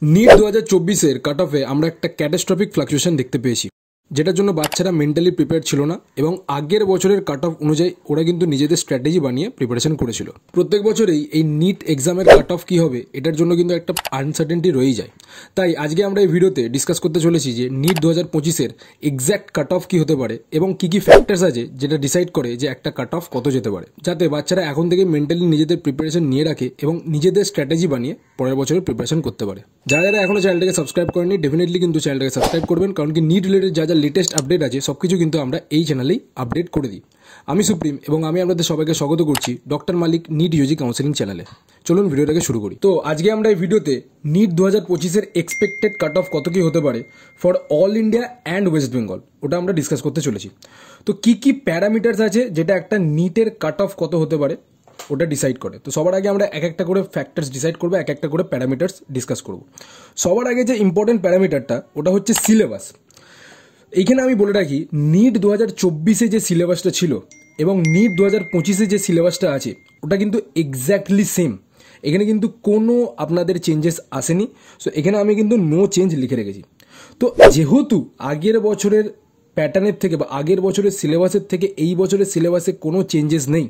NEET 2024-এর কাট অফে আমরা একটা catastrophic fluctuation দেখতে পেয়েছি, যেটার জন্য বাচ্চারা মেন্টালি প্রিপেয়ার ছিল না এবং আগের বছরের কাট অফ অনুযায়ী ওরা কিন্তু নিজেদের স্ট্র্যাটেজি বানিয়ে প্রিপারেশন করেছিল। প্রত্যেক বছরেই এই নিট এক্সামের কাট অফ কী হবে এটার জন্য কিন্তু একটা আনসার্টেনটি রয়েই যায়। তাই আজকে আমরা এই ভিডিওতে ডিসকাস করতে চলেছি যে নিট 2025-এর এক্স্যাক্ট কাট অফ কী হতে পারে এবং কী কী ফ্যাক্টরস আছে যেটা ডিসাইড করে যে একটা কাট অফ কত যেতে পারে, যাতে বাচ্চারা এখন থেকে মেন্টালি নিজেদের প্রিপারেশন নিয়ে রাখে এবং নিজেদের স্ট্র্যাটেজি বানিয়ে পরের বছরের প্রিপারেশন করতে পারে। যারা যারা এখনো চ্যানেলটাকে সাবস্ক্রাইব করেনি ডেফিনেটলি কিন্তু চ্যানেলটাকে সাবস্ক্রাইব করবেন, কারণ কি নিট রিলেটেড যা যা লেটেস্ট আপডেট আছে সবকিছু কিন্তু আমরা এই চ্যানেলেই আপডেট করে দিই। আমি সুপ্রিম এবং আমি আপনাদের সবাইকে স্বাগত করছি doctor Malik NEET Yuji counselling চ্যানেলে। চলুন ভিডিওটাকে শুরু করি। তো আজকে আমরা এই ভিডিওতে নিট 2025-এর এক্সপেক্টেড কাট অফ কত কী হতে পারে for all India and West Bengal ওটা আমরা ডিসকাস করতে চলেছি। তো কী কী প্যারামিটার্স আছে যেটা একটা নিটের কাট অফ কত হতে পারে ওটা ডিসাইড করে। তো সবার আগে আমরা এক একটা করে ফ্যাক্টরস ডিসাইড করবো, এক একটা করে প্যারামিটার্স ডিসকাস করব। সবার আগে যে ইম্পর্টেন্ট প্যারামিটারটা ওটা হচ্ছে সিলেবাস। এইখানে আমি বলে রাখি, নিট 2024-এ যে সিলেবাসটা ছিল এবং নিট 2025-এ যে সিলেবাসটা আছে ওটা কিন্তু এক্স্যাক্টলি সেম। এখানে কিন্তু কোনো আপনাদের চেঞ্জেস আসেনি। সো এখানে আমি কিন্তু নো চেঞ্জ লিখে রেখেছি। তো যেহেতু আগের বছরের প্যাটার্নের থেকে বা আগের বছরের সিলেবাসের থেকে এই বছরের সিলেবাসে কোনো চেঞ্জেস নেই,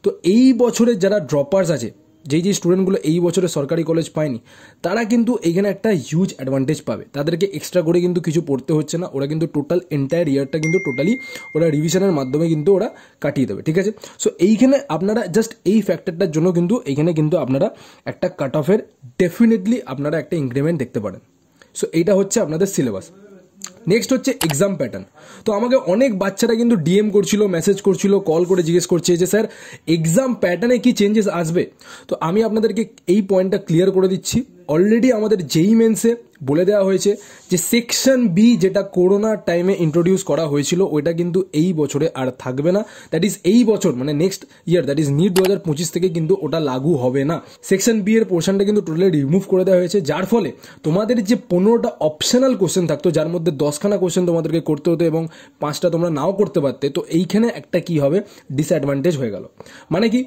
তো এই বছরের যারা ড্রপার্স আছে, যেই স্টুডেন্টগুলো এই বছরে সরকারি কলেজ পায়নি, তারা কিন্তু এইখানে একটা হিউজ অ্যাডভান্টেজ পাবে। তাদেরকে এক্সট্রা করে কিন্তু কিছু পড়তে হচ্ছে না, ওরা কিন্তু টোটাল এন্টায়ার ইয়ারটা কিন্তু টোটালি ওরা রিভিশনের মাধ্যমে কিন্তু ওরা কাটিয়ে দেবে। ঠিক আছে, সো এইখানে আপনারা জাস্ট এই ফ্যাক্টরটার জন্য কিন্তু এইখানে কিন্তু আপনারা একটা কাট অফের ডেফিনেটলি আপনারা একটা ইনক্রিমেন্ট দেখতে পারেন। সো এইটা হচ্ছে আপনাদের সিলেবাস। নেক্সট হচ্ছে এক্সাম প্যাটার্ন। তো আমাকে অনেক বাচ্চারা কিন্তু ডিএম করছিল, মেসেজ করছিল, কল করে জিজ্ঞেস করছে যে স্যার এক্সাম প্যাটার্নে কি চেঞ্জেস আসবে। তো আমি আপনাদেরকে এই পয়েন্টটা ক্লিয়ার করে দিচ্ছি। অলরেডি আমাদের যেই মেন্সে বলে দেওয়া হয়েছে যে সেকশন বি যেটা করোনা টাইমে ইন্ট্রোডিউস করা হয়েছিল ওইটা কিন্তু এই বছরে আর থাকবে না। দ্যাট ইজ এই বছর মানে next year, that is NEET 2025 থেকে কিন্তু ওটা লাগু হবে না। সেকশন বি এর পোর্শনটা কিন্তু টোটালি রিমুভ করে দেওয়া হয়েছে, যার ফলে তোমাদের যে 15টা অপশনাল কোশ্চেন থাকতো, যার মধ্যে 10খানা কোশ্চেন তোমাদেরকে করতে হতো এবং 5টা তোমরা নাও করতে পারতে, তো এইখানে একটা কি হবে ডিসঅ্যাডভান্টেজ হয়ে গেল। মানে কি,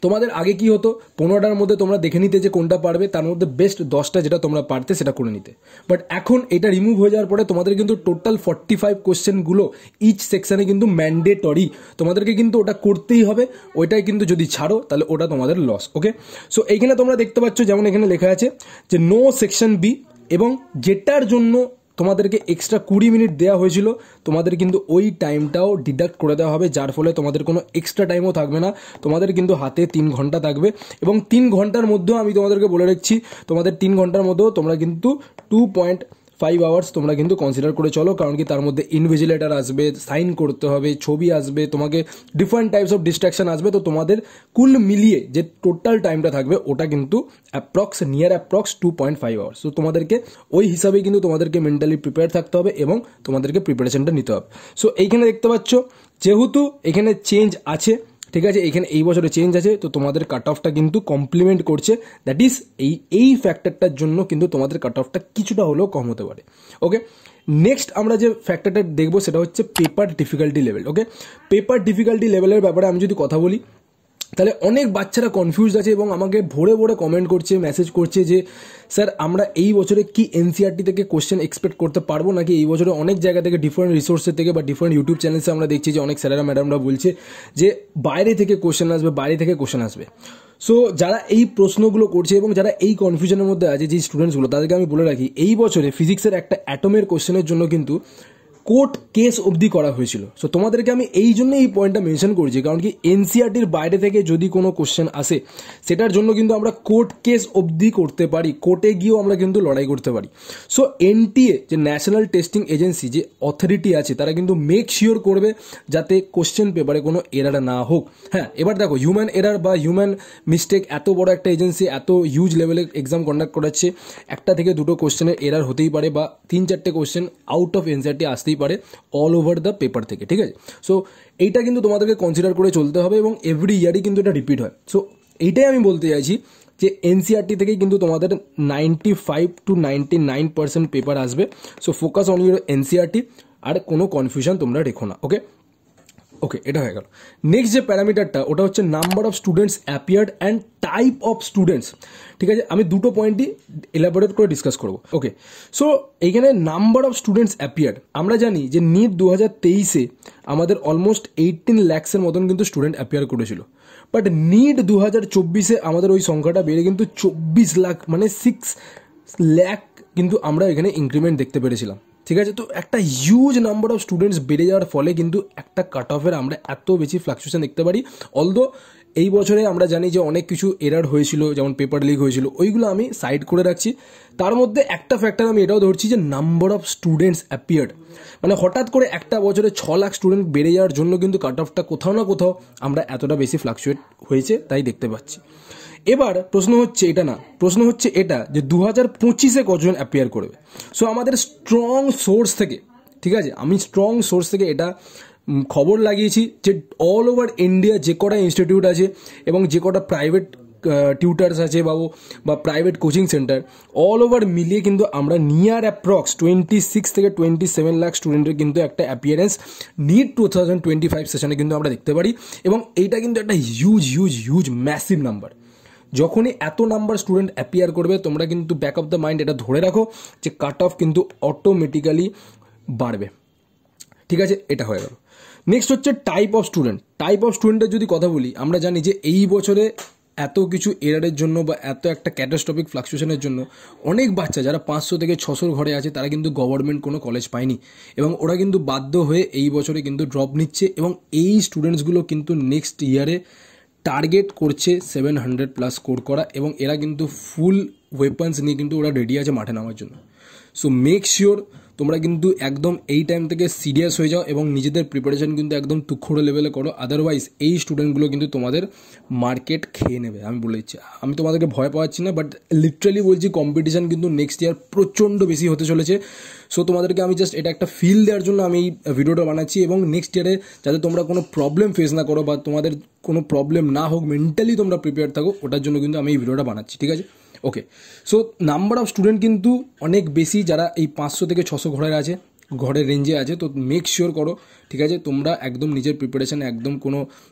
তোমাদের আগে কি হতো 15টার মধ্যে তোমরা দেখে নিতে যে কোনটা পারবে, তার মধ্যে বেস্ট 10টা যেটা তোমরা পারতে সেটা করে নিতে। বাট এখন এটা রিমুভ হয়ে যাওয়ার পরে তোমাদের কিন্তু টোটাল 45 কোশ্চেনগুলো ইচ সেকশনে কিন্তু ম্যান্ডেটরি, তোমাদেরকে কিন্তু ওটা করতেই হবে। ওইটাই কিন্তু যদি ছাড়ো তাহলে ওটা তোমাদের লস। ওকে, সো এইখানে তোমরা দেখতে পাচ্ছ যেমন এখানে লেখা আছে যে নো সেকশন বি, এবং যেটার জন্য তোমাদেরকে এক্সট্রা 20 মিনিট দেওয়া হয়েছিল তোমাদের কিন্তু ওই টাইমটাও ডিডাক্ট করে দেওয়া হবে, যার ফলে তোমাদের কোনো এক্সট্রা টাইমও থাকবে না। তোমাদের কিন্তু হাতে 3 ঘন্টা থাকবে এবং 3 ঘন্টার মধ্যেও আমি তোমাদেরকে বলে রাখছি, তোমাদের 3 ঘন্টার মধ্যেও তোমরা কিন্তু 2.5 আওয়ার্স তোমরা কিন্তু কনসিডার করে চলো, কারণ কি তার মধ্যে ইনভিজিলেটার আসবে, সাইন করতে হবে, ছবি আসবে, তোমাকে ডিফারেন্ট টাইপস অফ ডিস্ট্রাকশন আসবে। তো তোমাদের কুল মিলিয়ে যে টোটাল টাইমটা থাকবে ওটা কিন্তু নিয়ার অ্যাপ্রক্স 2.5 আওয়ার্স। তো তোমাদেরকে ওই হিসাবে কিন্তু তোমাদেরকে মেন্টালি প্রিপেয়ার থাকতে হবে এবং তোমাদেরকে প্রিপারেশনটা নিতে হবে। সো এইখানে দেখতে পাচ্ছ যেহেতু এখানে চেঞ্জ আছে, ঠিক আছে, এখানে এই বছরে চেঞ্জ আছে, তো তোমাদের কাট অফটা কিন্তু কমপ্লিমেন্ট করছে। দ্যাট ইজ এই ফ্যাক্টরটার জন্য কিন্তু তোমাদের কাট অফটা কিছুটা হলেও কম হতে পারে। ওকে, নেক্সট আমরা যে ফ্যাক্টরটা দেখবো সেটা হচ্ছে পেপার ডিফিকাল্টি লেভেল। ওকে, পেপার ডিফিকাল্টি লেভেলের ব্যাপারে আমি যদি কথা বলি, তাহলে অনেক বাচ্চারা কনফিউজ আছে এবং আমাকে ভোরে ভোরে কমেন্ট করছে, মেসেজ করছে যে স্যার আমরা এই বছরে কি এনসিআরটি থেকে কোশ্চেন এক্সপেক্ট করতে পারবো, নাকি এই বছরে অনেক জায়গা থেকে ডিফারেন্ট রিসোর্সের থেকে বা ডিফারেন্ট ইউটিউব চ্যানেলসে আমরা দেখছি যে অনেক স্যারেরা ম্যাডামরা বলছে যে বাইরে থেকে কোশ্চেন আসবে। সো যারা এই প্রশ্নগুলো করছে এবং যারা এই কনফিউশনের মধ্যে আছে যে স্টুডেন্টসগুলো, তাদেরকে আমি বলে রাখি এই বছরে ফিজিক্সের একটা অ্যাটমের কোশ্চেনের জন্য কিন্তু কোর্ট কেস অবধি করা হয়েছিল। সো তোমাদেরকে আমি এই জন্য এই পয়েন্টটা মেনশন করছি, কারণ কি এনসিআরটির বাইরে থেকে যদি কোনো কোশ্চেন আসে সেটার জন্য কিন্তু আমরা কোর্ট কেস অবধি করতে পারি, কোর্টে গিয়েও আমরা কিন্তু লড়াই করতে পারি। সো এনটিএ যে ন্যাশনাল টেস্টিং এজেন্সি যে অথরিটি আছে, তারা কিন্তু মেক শিওর করবে যাতে কোশ্চেন পেপারে কোনো এরার না হোক। হ্যাঁ, এবার দেখো হিউম্যান এরার বা হিউম্যান মিস্টেক, এত বড় একটা এজেন্সি এত হিউজ লেভেলে এক্সাম কন্ডাক্ট করাচ্ছে, একটা থেকে দুটো কোশ্চেনের এরার হতেই পারে বা 3-4টে কোশ্চেন আউট অফ এনসিআরটি আসতেই পারে অল ওভার দ্য পেপার থেকে। ঠিক আছে, সো এইটা কিন্তু তোমাদেরকে কনসিডার করে চলতে হবে এবং এভরি ইয়ারই কিন্তু এটা রিপিট হয়। সো এইটাই আমি বলতে চাইছি যে এনসিআরটি থেকেই কিন্তু তোমাদের 95 to 99% পেপার আসবে। So focus on your NCERT, আর কোনো কনফিউশন তোমরা রেখো না। ওকে, ওকে, এটা হয়ে গেল। নেক্সট যে প্যারামিটারটা ওটা হচ্ছে number of students appeared and type of students. ঠিক আছে, আমি দুটো পয়েন্টই এলাবোরেট করে ডিসকাস করবো। ওকে, সো এইখানে নাম্বার অফ স্টুডেন্টস অ্যাপিয়ার্ড, আমরা জানি যে নিট 2023-এ আমাদের অলমোস্ট 18 lakhs মতন কিন্তু স্টুডেন্ট অ্যাপিয়ার করেছিল, বাট নিট 2024-এ আমাদের ওই সংখ্যাটা বেড়ে কিন্তু 24 লাখ, মানে 6 লাখ কিন্তু আমরা এখানে ইনক্রিমেন্ট দেখতে পেরেছিলাম। ঠিক আছে, তো একটা হিউজ নাম্বার অফ স্টুডেন্টস বেড়ে যাওয়ার ফলে কিন্তু একটা কাট অফের আমরা এত বেশি ফ্লাকচুয়েশন দেখতে পারি। অলদো এই বছরে আমরা জানি যে অনেক কিছু এরার হয়েছিল, যেমন পেপার লিক হয়েছিল, ওইগুলো আমি সাইড করে রাখছি। তার মধ্যে একটা ফ্যাক্টর আমি এটাও ধরছি যে নাম্বার অফ স্টুডেন্টস অ্যাপিয়ার্ড, মানে হঠাৎ করে একটা বছরে 6 লাখ স্টুডেন্ট বেড়ে যাওয়ার জন্য কিন্তু কাট অফটা কোথাও না কোথাও আমরা এতটা বেশি ফ্লাকচুয়েট হয়েছে তাই দেখতে পাচ্ছি। এবার প্রশ্ন হচ্ছে এটা না, প্রশ্ন হচ্ছে এটা যে 2025-এ কতজন অ্যাপিয়ার করবে। সো আমাদের স্ট্রং সোর্স থেকে, ঠিক আছে, আমি স্ট্রং সোর্স থেকে এটা খবর লাগিয়েছি যে অল ওভার ইন্ডিয়া যে কটা ইনস্টিটিউট আছে এবং যে কটা প্রাইভেট টিউটার্স আছে বা private coaching centre, all over মিলিয়ে কিন্তু আমরা নিয়ার অ্যাপ্রক্স 26 থেকে 27 লাখ স্টুডেন্টের কিন্তু একটা অ্যাপিয়ারেন্স নিট 2025 সেশনে কিন্তু আমরা দেখতে পারি, এবং এইটা কিন্তু একটা huge huge huge massive number. যখনই এত নাম্বার স্টুডেন্ট অ্যাপিয়ার করবে, তোমরা কিন্তু ব্যাক অফ দ্য মাইন্ড এটা ধরে রাখো যে কাট অফ কিন্তু অটোমেটিক্যালি বাড়বে। ঠিক আছে, এটা হয়ে গেল। নেক্সট হচ্ছে type of student. Type of স্টুডেন্টের যদি কথা বলি, আমরা জানি যে এই বছরে এত কিছু এরারের জন্য বা এত একটা ক্যাটাস্ট্রফিক ফ্লাকচুয়েশনের জন্য অনেক বাচ্চা যারা 500 থেকে 600 ঘরে আছে তারা কিন্তু গভর্নমেন্ট কোনো কলেজ পায়নি, এবং ওরা কিন্তু বাধ্য হয়ে এই বছরে কিন্তু ড্রপ নিচ্ছে, এবং এই স্টুডেন্টসগুলো কিন্তু নেক্সট ইয়ারে টার্গেট করছে 700+ স্কোর করা, এবং এরা কিন্তু ফুল ওয়েপন্স নিয়ে কিন্তু ওরা রেডি আছে মাঠে নামার জন্য। সো মেক শিওর তোমরা কিন্তু একদম এই টাইম থেকে সিরিয়াস হয়ে যাও এবং নিজেদের প্রিপারেশন কিন্তু একদম তুখোড়ো লেভেলে করো, আদারওয়াইজ এই স্টুডেন্টগুলো কিন্তু তোমাদের মার্কেট খেয়ে নেবে। আমি বলে দিচ্ছি, আমি তোমাদেরকে ভয় পাওয়াচ্ছি না, বাট লিটারালি বলছি কম্পিটিশন কিন্তু নেক্সট ইয়ার প্রচণ্ড বেশি হতে চলেছে। সো তোমাদেরকে আমি জাস্ট এটা একটা ফিল দেওয়ার জন্য আমি এই ভিডিওটা বানাচ্ছি, এবং নেক্সট ইয়ারে যাতে তোমরা কোনো প্রবলেম ফেস না করো বা তোমাদের কোনো প্রবলেম না হোক, মেন্টালি তোমরা প্রিপেয়ার থাকো, ওটার জন্য কিন্তু আমি এই ভিডিওটা বানাচ্ছি। ঠিক আছে, ওকে। সো নাম্বার অফ স্টুডেন্ট কিন্তু অনেক বেশি, যারা এই 500 থেকে 600 ঘরের রেঞ্জে আছে, তো মেক শিওর করো, ঠিক আছে, তোমরা একদম নিজের প্রিপারেশানে একদম কোনো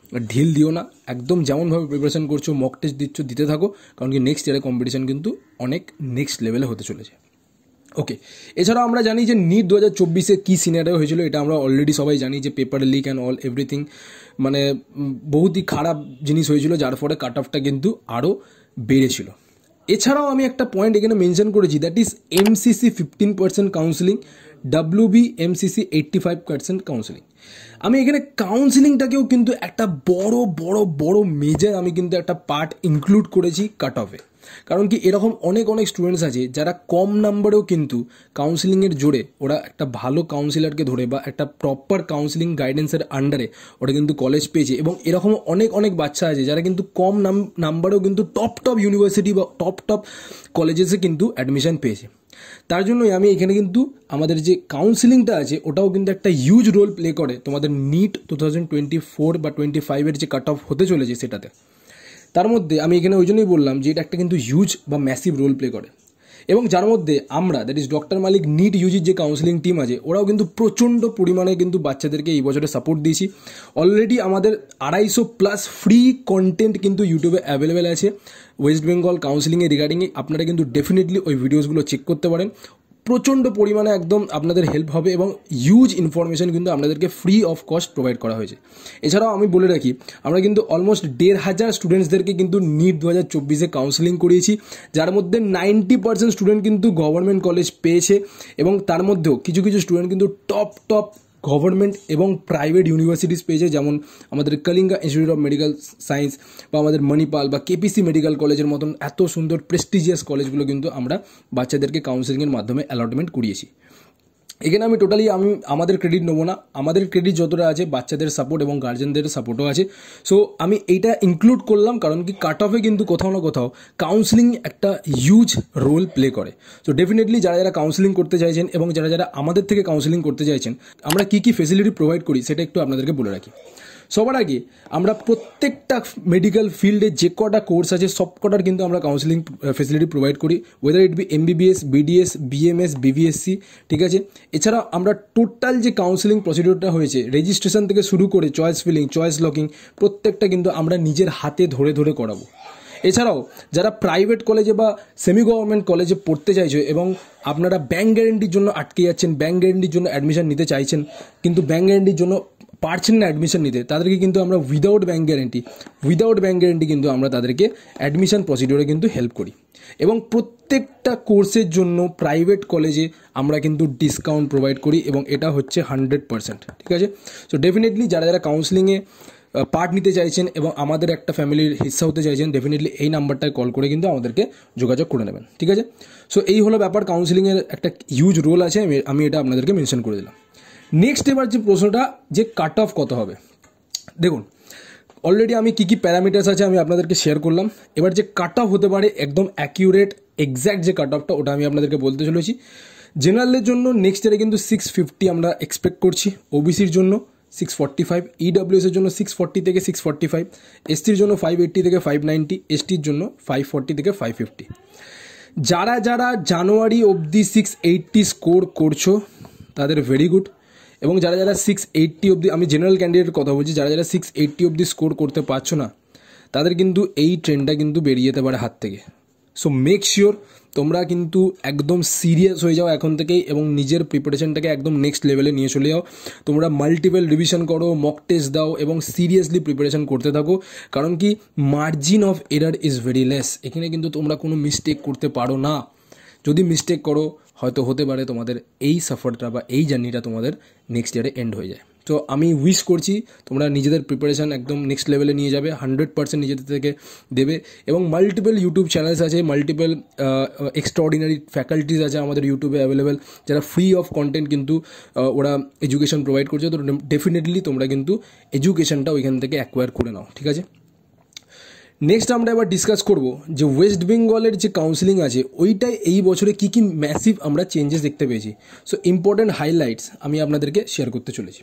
ঢিল দিও না, একদম যেমনভাবে প্রিপারেশান করছো, মক টেস্ট দিচ্ছ, দিতে থাকো, কারণ কি নেক্সট ইয়ারে কম্পিটিশান কিন্তু অনেক নেক্সট লেভেলে হতে চলেছে। ওকে, এছাড়াও আমরা জানি যে নিট 2024-এ কী সিনারিও হয়েছিল, এটা আমরা অলরেডি সবাই জানি যে paper leak and all everything, মানে বহুতই খারাপ জিনিস হয়েছিল, যার ফলে কাট অফটা কিন্তু আরও বেড়েছিল। এছাড়াও আমি একটা পয়েন্ট এখানে মেনশন করেছি, that is MCC 15% counselling, WB MCC 85% counselling. আমি এখানে কাউন্সিলিংটাকেও কিন্তু একটা বড় বড় বড় মেজর আমি কিন্তু একটা পার্ট ইনক্লুড করেছি কাট অফে, কারণ কি এরকম অনেক অনেক স্টুডেন্টস আছে যারা কম নাম্বারেও কিন্তু কাউন্সিলিংয়ের জোরে ওরা একটা ভালো কাউন্সিলারকে ধরে বা একটা প্রপার কাউন্সিলিং গাইডেন্সের আন্ডারে ওরা কিন্তু কলেজ পেয়েছে, এবং এরকম অনেক অনেক বাচ্চা আছে যারা কিন্তু কম নাম্বারেও কিন্তু টপ ইউনিভার্সিটি বা টপ কলেজেসে কিন্তু অ্যাডমিশন পেয়েছে। তার জন্যই আমি এখানে কিন্তু আমাদের যে কাউন্সিলিংটা আছে ওটাও কিন্তু একটা হিউজ রোল প্লে করে তোমাদের নিট 2024 বা 25-এর যে কাট অফ হতে চলেছে সেটাতে। তার মধ্যে আমি এখানে ওই জন্যই বললাম যে এটা একটা কিন্তু হিউজ বা ম্যাসিভ রোল প্লে করে, এবং যার মধ্যে আমরা that is doctor Malik NEET ইউজির যে কাউন্সিলিং টিম আছে ওরাও কিন্তু প্রচণ্ড পরিমাণে কিন্তু বাচ্চাদেরকে এই বছরে সাপোর্ট দিয়েছি। অলরেডি আমাদের 250+ ফ্রি কন্টেন্ট কিন্তু ইউটিউবে অ্যাভেলেবেল আছে ওয়েস্ট বেঙ্গল কাউন্সিলিংয়ে রিগার্ডিংয়ে, আপনারা কিন্তু ডেফিনেটলি ওই ভিডিওসগুলো চেক করতে পারেন। প্রচণ্ড পরিমাণে একদম আপনাদের হেল্প হবে, এবং হিউজ ইনফরমেশন কিন্তু আপনাদেরকে ফ্রি অফ কস্ট প্রোভাইড করা হয়েছে। এছাড়াও আমি বলে রাখি, আমরা কিন্তু অলমোস্ট 1,500 স্টুডেন্টসদেরকে কিন্তু নিট 2024-এ কাউন্সিলিং করিয়েছি, যার মধ্যে 90% স্টুডেন্ট কিন্তু গভর্নমেন্ট কলেজ পেয়েছে, এবং তার মধ্যেও কিছু কিছু স্টুডেন্ট কিন্তু টপ গভর্নমেন্ট এবং প্রাইভেট ইউনিভার্সিটিস পেয়েছে, যেমন আমাদের Kalinga institute of medical science বা আমাদের মণিপাল বা KPC মেডিকেল কলেজের মতন এত সুন্দর প্রেস্টিজিয়াস কলেজগুলো কিন্তু আমরা বাচ্চাদেরকে কাউন্সিলিংয়ের মাধ্যমে অ্যালটমেন্ট করিয়েছি। এখানে আমি টোটালি আমাদের ক্রেডিট নেবো না, আমাদের ক্রেডিট যতটা আছে বাচ্চাদের সাপোর্ট এবং গার্জেনদের সাপোর্টও আছে। সো আমি এইটা ইনক্লুড করলাম, কারণ কি কাট অফে কিন্তু কোথাও না কোথাও কাউন্সিলিং একটা হিউজ রোল প্লে করে। সো ডেফিনেটলি যারা যারা কাউন্সিলিং করতে চাইছেন এবং যারা যারা আমাদের থেকে কাউন্সিলিং করতে চাইছেন, আমরা কী কী ফেসিলিটি প্রোভাইড করি সেটা একটু আপনাদেরকে বলে রাখি। সবার আগে আমরা প্রত্যেকটা মেডিকেল ফিল্ডে যে কটা কোর্স আছে সব কটার কিন্তু আমরা কাউন্সিলিং ফেসিলিটি প্রোভাইড করি, weather it be MBBS, BDS, BMS, BVSC, ঠিক আছে। এছাড়া আমরা টোটাল যে কাউন্সিলিং প্রসিডিওরটা হয়েছে রেজিস্ট্রেশন থেকে শুরু করে চয়েস ফিলিং, চয়েস লকিং, প্রত্যেকটা কিন্তু আমরা নিজের হাতে ধরে ধরে করাবো। এছাড়াও যারা প্রাইভেট কলেজে বা সেমি গভর্নমেন্ট কলেজে পড়তে চাইছে এবং আপনারা ব্যাংক গ্যারেন্টির জন্য আটকে যাচ্ছেন, ব্যাংক গ্যারেন্টির জন্য অ্যাডমিশন নিতে চাইছেন কিন্তু ব্যাংক গ্যারেন্টির জন্য পারছেন না অ্যাডমিশন নিতে, তাদেরকে কিন্তু আমরা উইদাউট ব্যাংক গ্যারেন্টি কিন্তু আমরা তাদেরকে অ্যাডমিশন প্রসিডিওরে কিন্তু হেল্প করি। এবং প্রত্যেকটা কোর্সের জন্য প্রাইভেট কলেজে আমরা কিন্তু ডিসকাউন্ট প্রোভাইড করি এবং এটা হচ্ছে 100%, ঠিক আছে। সো ডেফিনেটলি যারা যারা কাউন্সিলিংয়ে পার্ট নিতে চাইছেন এবং আমাদের একটা ফ্যামিলির হিস্সা হতে চাইছেন, ডেফিনেটলি এই নাম্বারটায় কল করে কিন্তু আমাদেরকে যোগাযোগ করে নেবেন, ঠিক আছে। সো এই হলো ব্যাপার, কাউন্সিলিংয়ের একটা হিউজ রোল আছে, আমি এটা আপনাদেরকে মেনশন করে দিলাম। নেক্সট এবার যে প্রশ্নটা, যে কাট অফ কত হবে। দেখুন অলরেডি আমি কী প্যারামিটার্স আছে আমি আপনাদেরকে শেয়ার করলাম। এবার যে কাট অফ হতে পারে একদম অ্যাকিউরেট এক্স্যাক্ট যে কাট অফটা ওটা আমি আপনাদেরকে বলতে চলেছি। জেনারেলের জন্য নেক্সট ইয়ারে কিন্তু 650 আমরা এক্সপেক্ট করছি, ওবিসির জন্য 645, EWS এর জন্য 640 থেকে 645, STর জন্য 580 থেকে 590, STর জন্য 540 থেকে 550। যারা যারা জানুয়ারি অবধি 680 স্কোর করছো তাদের ভেরি গুড, এবং যারা যারা 680 অবধি, আমি জেনারেল ক্যান্ডিডেটের কথা বলছি, যারা যারা 680 অবধি স্কোর করতে পারছো না তাদের কিন্তু এই ট্রেনটা কিন্তু বেরিয়ে যেতে পারে হাত থেকে। সো মেক শিওর তোমরা কিন্তু একদম সিরিয়াস হয়ে যাও এখন থেকেই এবং নিজের প্রিপারেশনটাকে একদম নেক্সট লেভেলে নিয়ে চলে যাও। তোমরা মাল্টিপল রিভিশন করো, মক টেস্ট দাও এবং সিরিয়াসলি প্রিপারেশন করতে থাকো, কারণ কি margin of error is very less. এখানে কিন্তু তোমরা কোনো মিস্টেক করতে পারো না। যদি মিস্টেক করো হয়তো হতে পারে তোমাদের এই সাফারটা বা এই জার্নিটা তোমাদের নেক্সট ইয়ারে এন্ড হয়ে যায়। তো আমি উইশ করছি তোমরা নিজেদের প্রিপারেশান একদম নেক্সট লেভেলে নিয়ে যাবে, 100% নিজেদের থেকে দেবে। এবং মাল্টিপল ইউটিউব চ্যানেলস আছে, মাল্টিপল এক্সট্রাঅর্ডিনারি ফ্যাকাল্টিস আছে আমাদের ইউটিউবে অ্যাভেলেবেল, যারা ফ্রি অফ কন্টেন্ট কিন্তু ওরা এডুকেশন প্রোভাইড করছে। তো ডেফিনেটলি তোমরা কিন্তু এডুকেশনটা ওইখান থেকে অ্যাকোয়ার করে নাও, ঠিক আছে। নেক্সট আমরা এবার ডিসকাস করব যে ওয়েস্ট বেঙ্গলের যে কাউন্সিলিং আছে ওইটাই এই বছরে কী কী ম্যাসিভ আমরা চেঞ্জেস দেখতে পেয়েছি। সো ইম্পর্টেন্ট হাইলাইটস আমি আপনাদেরকে শেয়ার করতে চলেছি।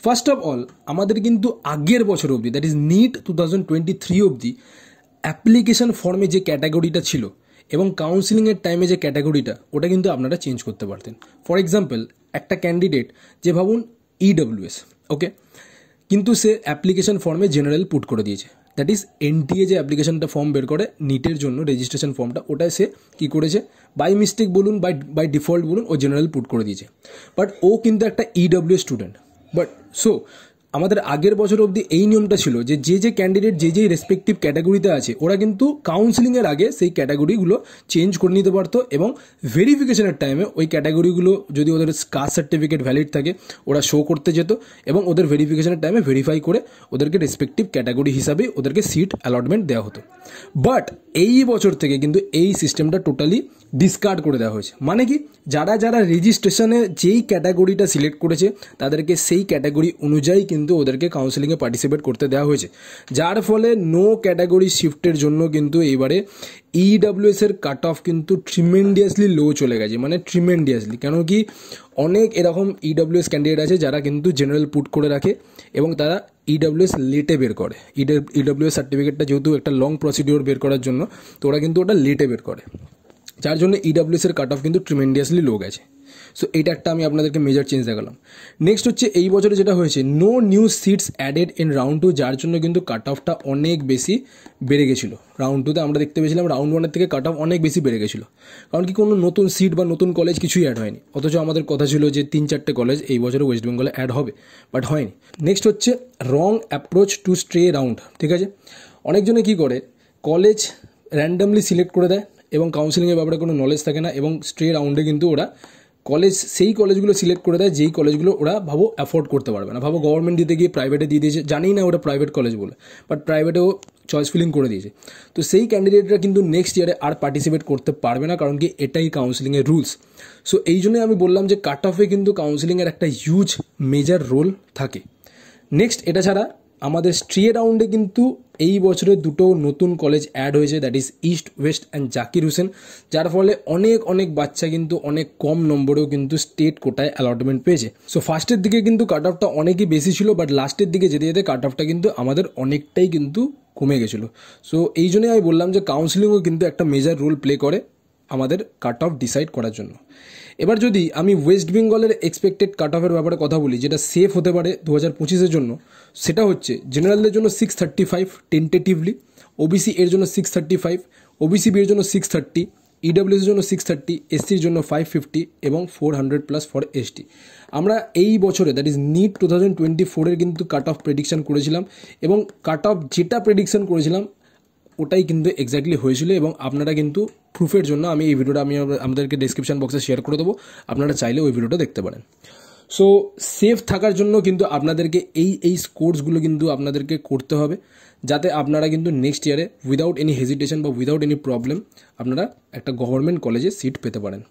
ফার্স্ট অফ অল আমাদের কিন্তু আগের বছর অবধি, দ্যাট ইজ নিট 2023 অবধি অ্যাপ্লিকেশন ফর্মে যে ক্যাটাগরিটা ছিল এবং কাউন্সিলিংয়ের টাইমে যে ক্যাটাগরিটা, ওটা কিন্তু আপনারা চেঞ্জ করতে পারতেন। ফর এক্সাম্পল একটা ক্যান্ডিডেট যে ভাবুন EWS, ওকে, কিন্তু সে অ্যাপ্লিকেশন ফর্মে জেনারেল পুট করে দিয়েছে, দ্যাট ইজ NTA যে অ্যাপ্লিকেশনটা ফর্ম বের করে নিটের জন্য রেজিস্ট্রেশন ফর্মটা, ওটাই সে কী করেছে, বাই মিস্টেক বলুন বাই ডিফল্ট বলুন, ও জেনারেল পুট করে দিয়েছে। বাট ও কিন্তু একটা EWS স্টুডেন্ট। বাট সো আমাদের আগের বছর অবধি এই নিয়মটা ছিল যে যে ক্যান্ডিডেট যে রেসপেক্টিভ ক্যাটাগরিতে আছে ওরা কিন্তু কাউন্সিলিংয়ের আগে সেই ক্যাটাগরিগুলো চেঞ্জ করে নিতে পারতো এবং ভেরিফিকেশনের টাইমে ওই ক্যাটাগরিগুলো যদি ওদের কাস্ট সার্টিফিকেট ভ্যালিড থাকে ওরা শো করতে যেত এবং ওদের ভেরিফিকেশনের টাইমে ভেরিফাই করে ওদেরকে রেসপেক্টিভ ক্যাটাগরি হিসাবে ওদেরকে সিট অ্যালটমেন্ট দেওয়া হতো। বাট এই বছর থেকে কিন্তু এই সিস্টেমটা টোটালি ডিসকার্ড করে দেওয়া হয়েছে। মানে কি, যারা যারা রেজিস্ট্রেশনে যেই ক্যাটাগরিটা সিলেক্ট করেছে তাদেরকে সেই ক্যাটাগরি অনুযায়ী কিন্তু ওদেরকে কাউন্সিলিংয়ে পার্টিসিপেট করতে দেওয়া হয়েছে, যার ফলে নো ক্যাটাগরি শিফটের জন্য কিন্তু এবারে EWS এর কাট অফ কিন্তু ট্রিমেন্ডিয়াসলি লো চলে গেছে, মানে ট্রিমেন্ডিয়াসলি। কেন কি, অনেক এরকম EWS ক্যান্ডিডেট আছে যারা কিন্তু জেনারেল পুট করে রাখে এবং তারা EWS লেটে বের করে। EWS সার্টিফিকেটটা যেহেতু একটা লং প্রসিডিওর বের করার জন্য, তো ওরা কিন্তু ওটা লেটে বের করে, যার জন্য EWS এর কাট অফ কিন্তু ট্রিমেন্ডিয়াসলি লো গেছে। সো এইটা একটা আমি আপনাদেরকে মেজর চেঞ্জ দেখালাম। নেক্সট হচ্ছে এই বছরে যেটা হয়েছে, no new seats added in round 2, যার জন্য কিন্তু কাট অফটা অনেক বেশি বেড়ে গেছিলো। রাউন্ড 2তে আমরা দেখতে পেয়েছিলাম রাউন্ড 1-এর থেকে কাট অফ অনেক বেশি বেড়ে গেছিলো, কারণ কি কোনো নতুন সিট বা নতুন কলেজ কিছুই অ্যাড হয়নি। অথচ আমাদের কথা ছিল যে 3-4টে কলেজ এই বছরে ওয়েস্ট বেঙ্গলে অ্যাড হবে, বাট হয়নি। নেক্সট হচ্ছে রং অ্যাপ্রোচ টু স্ট্রে রাউন্ড, ঠিক আছে। অনেকজনে কী করে, কলেজ র্যান্ডামলি সিলেক্ট করে দেয় এবং কাউন্সিলিংয়ের ব্যাপারে কোনো নলেজ থাকে না এবং স্ট্রে রাউন্ডে কিন্তু ওরা সেই কলেজগুলো সিলেক্ট করে দেয় যেই কলেজগুলো ওরা ভাবো অ্যাফোর্ড করতে পারবে না। ভাবো গভর্নমেন্ট দিতে গিয়ে প্রাইভেটে দিয়ে দিয়েছে, জানিই না ওটা প্রাইভেট কলেজ বলে, বাট প্রাইভেটেও চয়েস ফিলিং করে দিয়েছে। তো সেই ক্যান্ডিডেটরা কিন্তু নেক্সট ইয়ারে আর পার্টিসিপেট করতে পারবে না, কারণ কি এটাই কাউন্সিলিংয়ের রুলস। সো এই জন্যই আমি বললাম যে কাট অফে কিন্তু কাউন্সিলিংয়ের একটা হিউজ মেজর রোল থাকে। নেক্সট এটা ছাড়া আমাদের স্ট্রি রাউন্ডে কিন্তু এই বছরে দুটো নতুন কলেজ অ্যাড হয়েছে, that is east West and Zakir Hussain, যার ফলে অনেক বাচ্চা কিন্তু অনেক কম নম্বরেও কিন্তু স্টেট কোটায় অ্যালটমেন্ট পেয়েছে। সো ফার্স্টের দিকে কিন্তু কাট অফটা অনেকই বেশি ছিল, বাট লাস্টের দিকে যেতে যেতে কাট অফটা কিন্তু আমাদের অনেকটাই কিন্তু কমে গেছিলো। সো এই জন্যই আমি বললাম যে কাউন্সিলিংও কিন্তু একটা মেজর রোল প্লে করে আমাদের কাট অফ ডিসাইড করার জন্য। এবার যদি আমি ওয়েস্ট বেঙ্গলের এক্সপেক্টেড কাট অফের ব্যাপারে কথা বলি, যেটা সেফ হতে পারে 2025-এর জন্য, সেটা হচ্ছে জেনারেলদের জন্য 635 টেন্টেটিভলি, ওবিসি এর জন্য 635, ওবিসি বি এর জন্য 630, ইডব্লিউএস এর জন্য 630, এসসির জন্য 550 এবং 400+ ফর এসটি। আমরা এই বছরে দ্যাট ইজ নিট 2024-এর কিন্তু কাট অফ প্রেডিকশন করেছিলাম, এবং কাট অফ যেটা প্রেডিকশন করেছিলাম ওটাই কিন্তু এক্স্যাক্টলি হয়েছিল। এবং আপনারা কিন্তু প্রুফের জন্য আমি এই ভিডিওটা আমাদেরকে ডেসক্রিপশন বক্সে শেয়ার করে দেবো, আপনারা চাইলে ওই ভিডিওটা দেখতে পারেন। সো সেফ থাকার জন্য কিন্তু আপনাদেরকে এই কোর্সগুলো কিন্তু আপনাদেরকে করতে হবে, যাতে আপনারা কিন্তু নেক্সট ইয়ারে উইদাউট এনি হেজিটেশন বা উইদাউট এনি প্রবলেম আপনারা একটা গভর্নমেন্ট কলেজে সিট পেতে পারেন।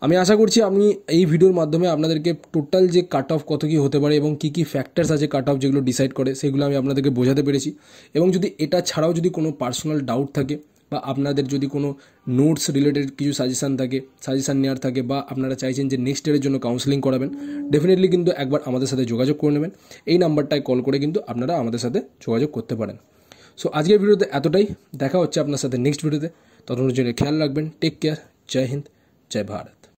আমি আশা করছি আমি এই ভিডিওর মাধ্যমে আপনাদেরকে টোটাল যে কাট অফ কত কী হতে পারে এবং কী কী ফ্যাক্টরস আছে কাট অফ যেগুলো ডিসাইড করে, সেগুলো আমি আপনাদেরকে বোঝাতে পেরেছি। এবং যদি এটা ছাড়াও যদি কোনো পার্সোনাল ডাউট থাকে বা আপনাদের যদি কোনো নোটস রিলেটেড কিছু সাজেশান নেওয়ার থাকে, বা আপনারা চাইছেন যে নেক্সট ইয়ারের জন্য কাউন্সেলিং করাবেন, ডেফিনেটলি কিন্তু একবার আমাদের সাথে যোগাযোগ করে নেবেন। এই নাম্বারটায় কল করে কিন্তু আপনারা আমাদের সাথে যোগাযোগ করতে পারেন। সো আজকের ভিডিওতে এতটাই, দেখা হচ্ছে আপনার সাথে নেক্সট ভিডিওতে। ততক্ষণের জন্য খেয়াল রাখবেন। Take care. জয় হিন্দ, জয় ভারত।